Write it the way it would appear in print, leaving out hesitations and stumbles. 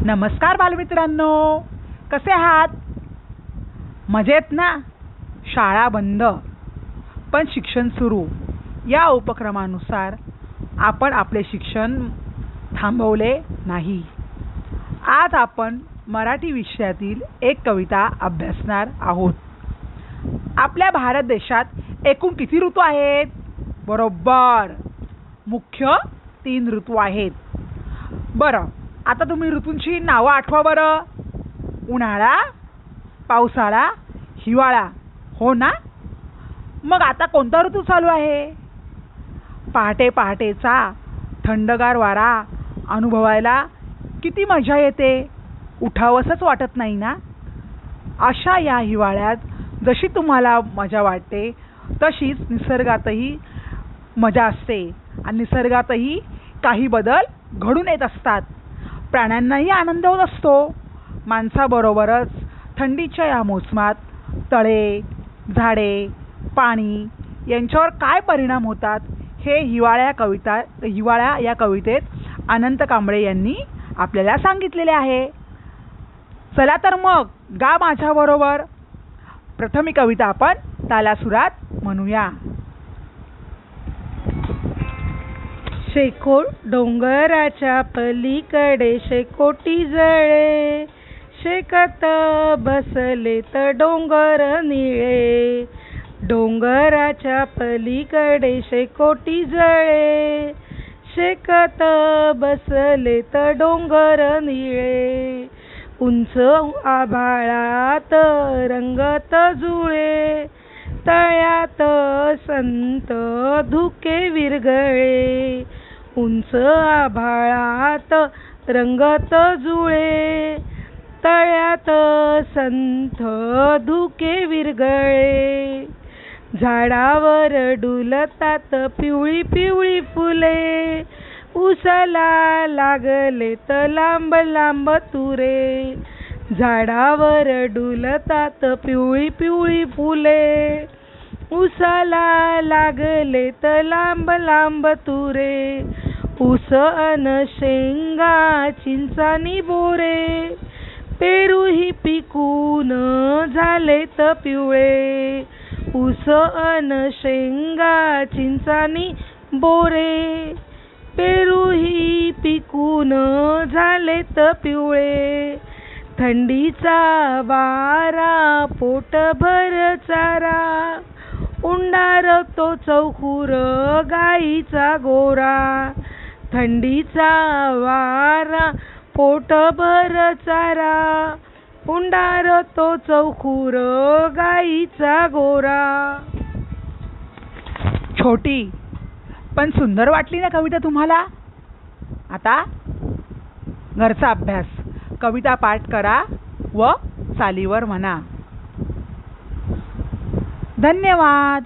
नमस्कार बालमित्रांनो, कसे आहात? मजेत ना? शाळा बंद पण शिक्षण सुरू या उपक्रमानुसार आपण आपले शिक्षण थांबवले नाही. आज आपण मराठी विषयातील एक कविता अभ्यासणार आहोत. आपल्या भारत देशात एकूण किती ऋतू आहेत? बरोबर, मुख्य 3 ऋतू आहेत. बरं, आता तुम्ही ऋतूंची नावं आठवा बरं. उन्हाळा, पावसाळा, हिवाळा, हो ना? मग आता कोणता ऋतू चालू आहे? पहाटे पहाटेचा थंडगार वारा अनुभवायला किती मजा येते, उठावसंच वाटत नाही ना? अशा या हिवाळ्यात जशी तुम्हाला मजा वाटते तशीच निसर्गातही मजा असते आणि निसर्गातही काही बदल घडून येत असतात. प्राण्यांनाही आनंद होत असतो. माणसाबरोबरच थंडीच्या या मोसमात तळे, झाडे, पाणी यांच्यावर काय परिणाम होतात हे हिवाळा या कवितेत अनंत कांबळे यांनी आपल्याला सांगितलेले आहे. चला तर मग गा माझ्याबरोबर. प्रथम ही कविता आपण तालासुरात म्हणूया. शेकोट डोंगराच्या पलीकडे शेकोटी जळे, शेकत बसले तर डोंगर निळे. डोंगराच्या पलीकडे शेकोटी जळे, शेकत बसले तर डोंगर निळे. उंच आभाळात रंगत जुळे, तळ्यात संत धुके विरघळे. उंच आभाळात रंगत जुळे, तळ्यात संथ धुके विरघळे. झाडावर डुलतात पिवळी पिवळी फुले, उसाला लागले तर लांब लांब तुरे. झाडावर डुलतात पिवळी पिवळी फुले, उसाला लागले तर लांब लांब तुरे. ऊस अन शेंगा चिंचानी बोरे, पेरूही पिकून झाले तर पिवळे. ऊस अन शेंगा चिंचानी बोरे, पेरूही पिकून झाले तर पिवळे. थंडीचा वारा पोटभर चारा, उंडारतो चौखुर गाईचा गोरा. थंडीचा वारा पोटभर चारा, उंडारतो चौखुर गाईचा गोरा. छोटी पण सुंदर वाटली ना कविता तुम्हाला? आता घरचा अभ्यास. कविता पाठ करा व चालीवर म्हणा. धन्यवाद.